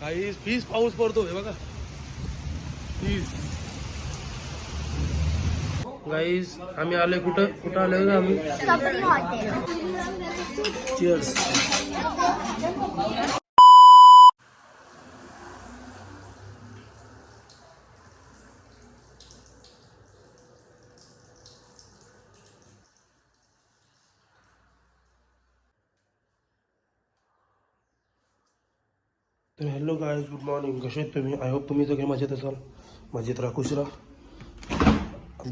गाईस piece पाऊस पडतो हे बघा पीस. गाईस आम्ही आलोय कुठं आलोय का आम्ही सबरी हॉटेल. चिअर्स. तर हॅलो गाईज, गुड मॉर्निंग. कसे आहेत तुम्ही? आय होप तुम्ही सगळे मजेत असाल. मजेत राहा, खुश राहा.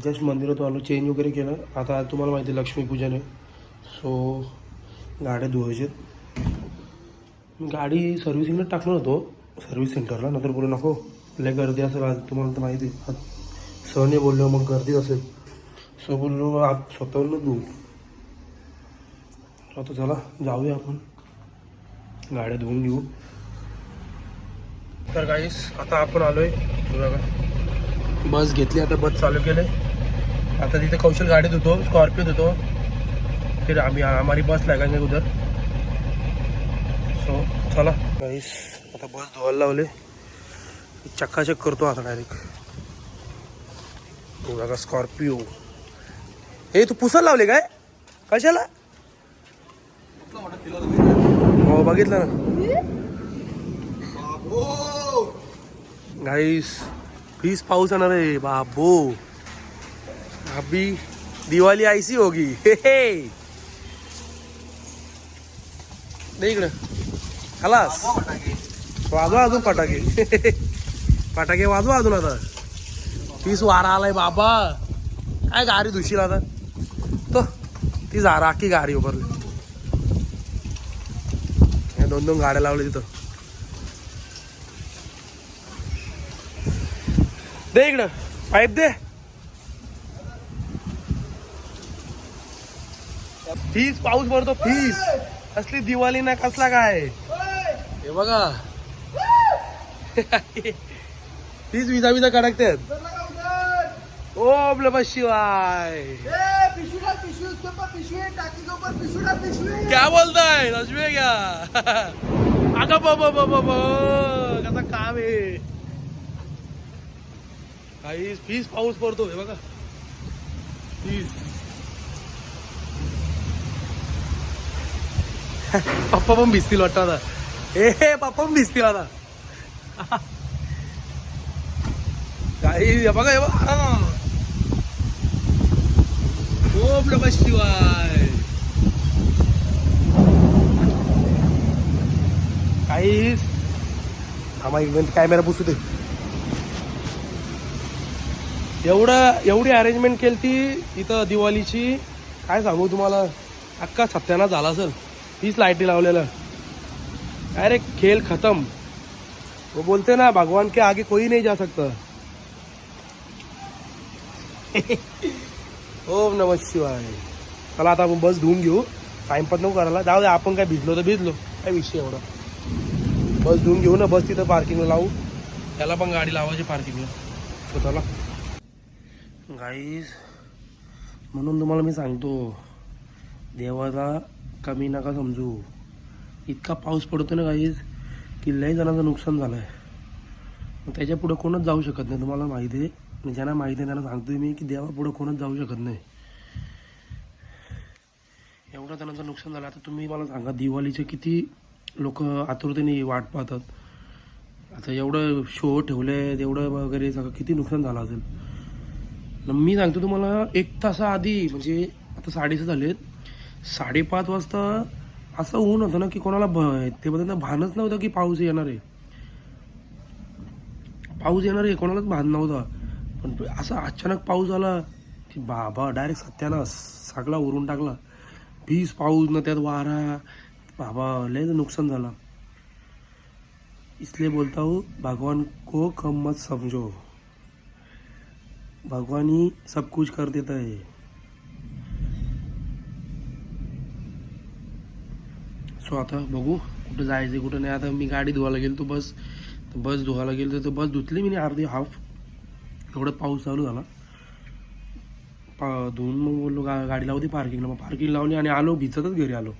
जस्ट मंदिरात आलो, चेंज वगैरे केलं. आता आज तुम्हाला माहिती आहे लक्ष्मीपूजन आहे, सो गाड्या धुवायच्यात. मी गाडी सर्व्हिसिंगला टाकणार होतो, सर्व्हिस सेंटरला. नंतर बोलू नको लय गर्दी असेल आज, तुम्हाला तर माहिती आहे. सर नाही बोललो मग गर्दी असेल, सो बोललो आज स्वतःहून धुवू. आता चला जाऊया आपण, गाड्या धुवून घेऊ. तर गाईस आता आपण आलोय बघा, बस घेतली. आता बस चालू केले. आता तिथे कौशल गाडी धुतो, स्कॉर्पिओ धुतो. फिर आम्ही हमारी बस लागेंगे उधर. सो चला गाईस, आता बस धुवायला लावले. चक्काचक करतो आता डायरेक्ट. बघा स्कॉर्पिओ. हे तू पुसायला लावले काय? कशाला? हो बघितलं ना गाईस, प्लीज पाऊस येणार आहे बाबो. अभी दिवाळी ऐसी होगी. हे हे दे इकडं. खलास वाजवा अजून फटाके. फटाके वाजवा अजून. आता तीच वारा आलाय बाबा. काय गाडी धुशील आता तो. ती झारा अख्खी गाडी उभारली. दोन दोन गाड्या लावल्या तिथं. दे इकडं पाईप दे. फीस पाऊस पडतो फीस. असली दिवाळी ना कसला काय हे बघा. फीस विजा कडकतात. ओम नमः शिवाय. क्या बोलताय रजवे क्या? अगं कसा काम आहे. काही फीस पाऊस पडतो हे बघा फीस. पप्पा पण भिजतील वाटतं आता. हे पप्पा पण भिजतील आता. काही बघा हे बघा. ओम नमः शिवाय. काही आम्हा इव्हेंट कॅमेरा पुसू दे. एवढी अरेंजमेंट केली ती इथं दिवाळीची. काय सांगू तुम्हाला, अख्खा सत्यानाश झाला असेल. 30 लाईटी लावलेलं. अरे खेल खत्म. वो बोलते ना भगवान के आगे कोई नहीं जा सकता. ओम नमः शिवाय. चला आता आपण बस धुवून घेऊ. टाइमपास नको करायला. जाऊ दे, आपण काय भिजलो तर भिजलो, काय विषय एवढा. बस धुवून घेऊ ना. बस तिथं पार्किंगला लावू. त्याला पण गाडी लावायची पार्किंगला. सो चला गाईज, म्हणून तुम्हाला मी सांगतो, देवाला कमी नका समजू. इतका पाऊस पडतो ना गाईज की लय जणांचं नुकसान झालं आहे. मग त्याच्या पुढं कोणच जाऊ शकत नाही. तुम्हाला माहिती आहे. आणि ज्यांना माहिती आहे त्यांना सांगतोय मी की देवा पुढं कोणच जाऊ शकत नाही. एवढं जणांचं नुकसान झालं. आता तुम्ही मला सांगा, दिवाळीचे किती लोक आतुरतेने वाट पाहतात. आता एवढं शो ठेवले, एवढं वगैरे सगळं किती नुकसान झालं असेल. मी सांगतो तुम्हाला, 1 तासाआधी म्हणजे आता 6:30 झालेत. 5:30 वाजता असं ऊन होतं ना की कोणाला ते बघा भानच नव्हतं की पाऊस येणार आहे. पाऊस येणार आहे कोणालाच भान नव्हता. पण असा अचानक पाऊस आला की बाबा डायरेक्ट सत्यानाश सगळा उरून टाकला. 20 पाऊस ना त्यात वारा. बाबा लय नुकसान झाला. इसलिए बोलता हूँ, भगवान को कम मत समझो. भगवान ही सब कुछ कर देता है. सो आता बघू कुठं जायचं कुठं नाही. आता मी गाडी धुवायला गेलो तो बस धुवायला गेलो तर बस धुतली मी अर्धी हाफ. एवढं पाऊस चालू झाला. धुवून मग बोललो गाडी लावू दे पार्किंगला. मग पार्किंग लावली आणि आलो, भिजतच घरी आलो.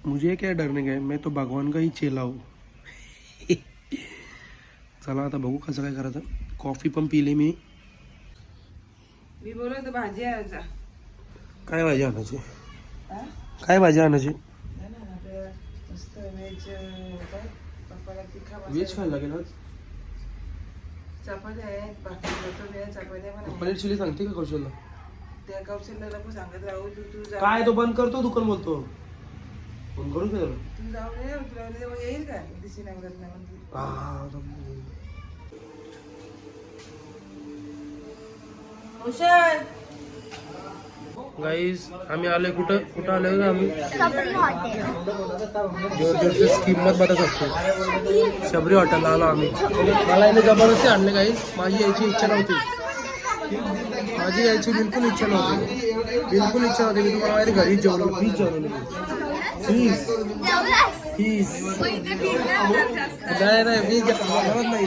मुझे क्या डरने का है, मैं तो भगवान का ही चेला हूँ. चला आता बघू कसं काय करायचं. कॉफी पण पिली मी. मी बोलत भाजी आणायचा. काय भाजी आणायची? हा? काय भाजी आणायची? नाही ना, आपल्याला मस्त व्हेज काय पप्पाला तिखा व्हेज खायला लागेल आज. चपात्या आहेत, बाकी चपात्या पण आहेत. पनीर चिली सांगते का कौशलला? त्या कौशल्याला पण सांगत राहू तू जा. काय तो बंद करतो दुकान बोलतो. फोन करून ठेवलं. तू जाऊ दे, तुला उद्या येईल का दिशी नवरात नाही गाईज आम्ही आलोय कुठं आलोय का आम्ही? सबरी हॉटेल. जबरदस्त किंमत बता शकतो. शबरी हॉटेलला आलो आम्ही. मला इथे जबरदस्ती आणले गाईज. माझी यायची इच्छा नव्हती. बिलकुल इच्छा नव्हती. मी तुम्हाला माहिती घरीच जेवलो. प्लीज जेवलो प्लीज. नाही मी जेवत नाही.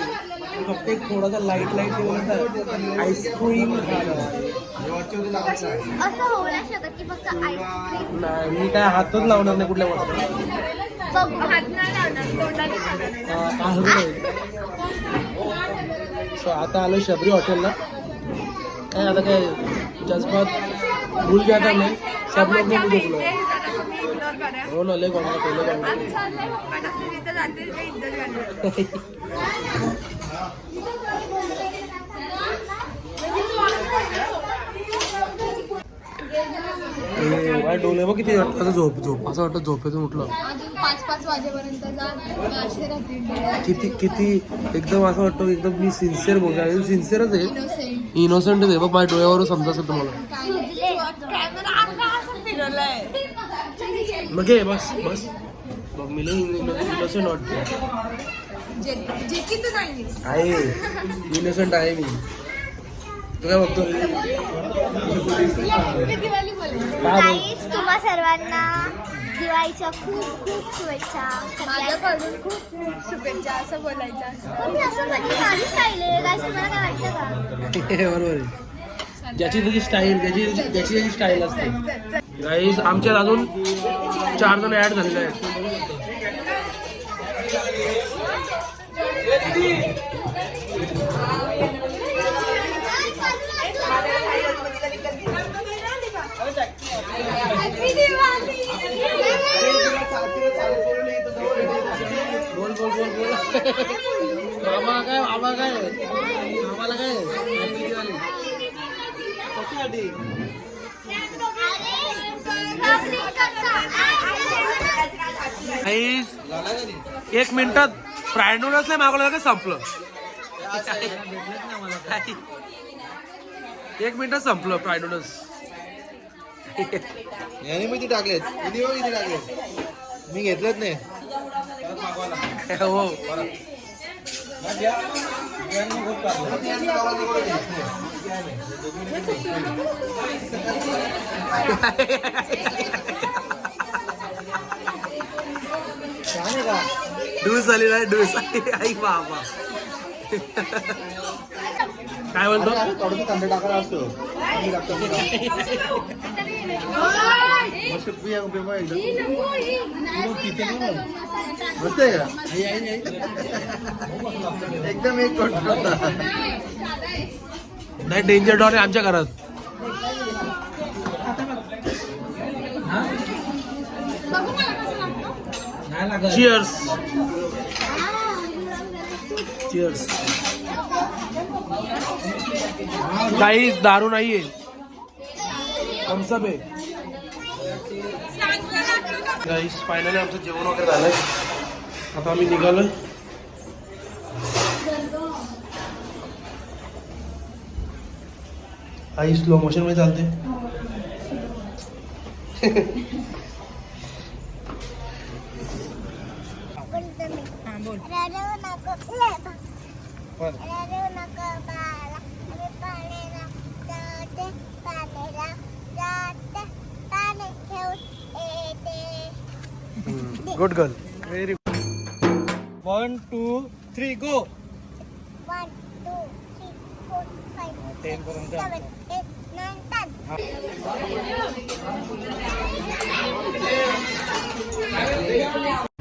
फक्त एक थोडासा लाईट जेवण आईस्क्रीम असं होऊ नाही शकत की फक्त आईस्क्रीम. नाही मी काय हातच लावणार नाही कुठल्या वस्तू. बघू हात नाही लावणार, तोंडाने खाणार. सो आता आलो शबरी हॉटेलला. काय आता काय जज्बात भूल जाता नाही. सब लोग ने मुझे बुलाया. हो ना लय कोणा डोले बघ किती आता झोप असं वाटतं झोपेतून उठलं. 5-5 वाजेपर्यंत जा. किती एकदम असं वाटतं एकदम मी सिन्सिअर बोलतो. सिन्सिअरच आहे, इनोसंटच आहे. बघ माझ्या डोळ्यावरून समजा असेल तुम्हाला. मग घे बस बघ मी इनोसंट वाटतो. आहे इनोसंट आहे मी. तू काय बघतो? गाईज तुम्हा सर्वांना दिवाळीच्या खूप शुभेच्छा. माझ्याकडून खूप शुभेच्छा असं बोलायचं असतं. तुम्ही असं म्हणजे माझी स्टाईल आहे काय, मला काय वाटतं का? बरोबर आहे. ज्याची त्याची स्टाईल त्याची स्टाईल असते. गाईज आमच्यात अजून 4 जण ऍड झालेले आहेत. बोल मामा काय आम्हाला काय हॅपी दिवाळी. कशासाठी? एक मिनिटात फ्राय नूडल्स नाही मागवलं का संपलं. 1 मिनिटात संपलं फ्राय नूडल्स. याने मी टाकलेत मी घेतलंच नाही. हो डूस आली नाही डूस. आई बाबा काय बोलतो? थोडंसं थंड टाकायला असतो. मस्त आहे का? एकदम एक नाही डेंजर डॉन आहे आमच्या घरात. Cheers cheers. गाईस दारू नाहीये, थम्सअप आहे. गाईस फायनली आमचं जेवण वगैरे झालंय. आता आम्ही निघालोय. आई स्लो मोशन मध्ये चालते. Good girl. व्हेरी 1 2 3 गो. 1 2 3 4 5 10 पर्यंत 7 8 9 10. आहे